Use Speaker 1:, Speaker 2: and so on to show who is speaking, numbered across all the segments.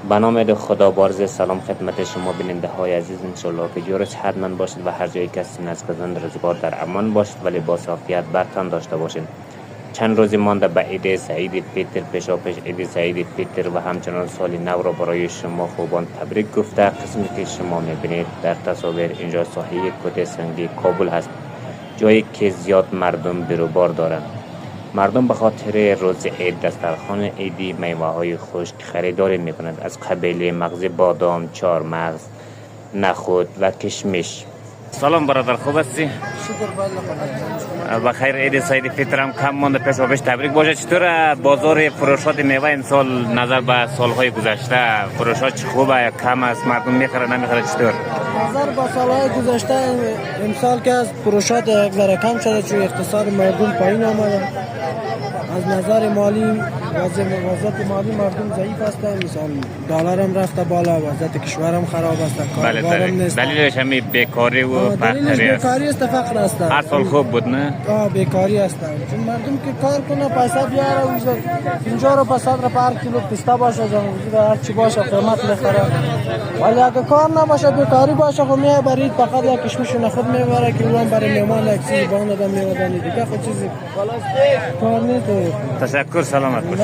Speaker 1: به نام خدا بارز سلام خدمت شما بیننده های عزیز، انشالله که جورش حتما باشید و هر جایی که هستین از کزند روزگار در امان باشید و لباس عافیت برتان داشته باشین. چند روزی مانده به عید سعید فیتر، پیشاپیش عید سعید فیتر و همچنان سال نو را برای شما خوبان تبریک گفته. قسمی که شما میبینید در تصاویر اینجا ساحه کوته سنگی کابل هست، جایی که زیاد مردم بیروبار دارند. مردم به خاطر روز عید دسترخوان عیدی میوه های خشک خریداری می کنند، از قبیل مغز بادام، چهارمغز، نخود و کشمش. سلام برادر، خوب هستی؟
Speaker 2: شکر بالله.
Speaker 1: بخیر. عید سعید فیتر هم کم مانده، پیش و پیش تبریک باشه. چطور بازار فروشات میوه امسال نظر به سالهای گذشته؟ فروشات چه خوبه یا کم است؟ مردم میخره نمیخره؟ چطور
Speaker 2: نظر به سالهای گذشته امسال که از فروشات یک ذره کم شده، چون اقتصاد مردم پایین آمده. از نظر مالی وضعیت مالی مردم ضعیف هستند. مثلا دلار هم رفته بالا، وضعیت کشور هم خراب است، کاربار هم نیست.
Speaker 1: دلیلش همین بیکاری و فقری است.
Speaker 2: بیکاری است، فقر است.
Speaker 1: هر سال خوب بود نه؟
Speaker 2: بیکاری است، چون مردم که کار کنه پیسه بیاره، 50 رو پس را پر کیلو پسته باشه، هر چی باشه قیمت میخره. ولی اگه کار نباشه، بیکاری باشه، خب میای برید فقط یک کشمش نخود میبره که اون برای مهمان یک چیزی بان دادن میادن دیگه، خود چیزی کار نیست.
Speaker 1: تشکر، سلامت باش.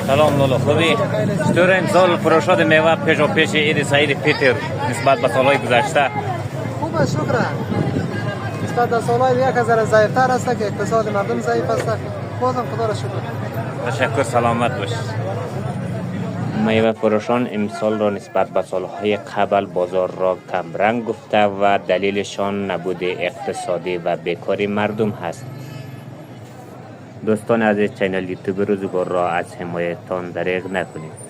Speaker 1: سلام لالا، خوبی؟ چطور امسال فروشات میوه پیش و پیش عید سعید فیتر نسبت به سالهای گذشته؟
Speaker 2: خوب است، شکر. نسبت به سالهای دیگه که ذره ضعیفتر است، که اقتصاد مردم ضعیف است. بازم خدا را شکر.
Speaker 1: تشکر، سلامت باش. میوه فروشان امسال را نسبت به سالهای قبل بازار را کم رنگ گفته و دلیلشان نبود اقتصادی و بیکاری مردم هست. دوستان عزیز، چینل یوتیوب روزگار را از حمایتتان دریغ نکنید.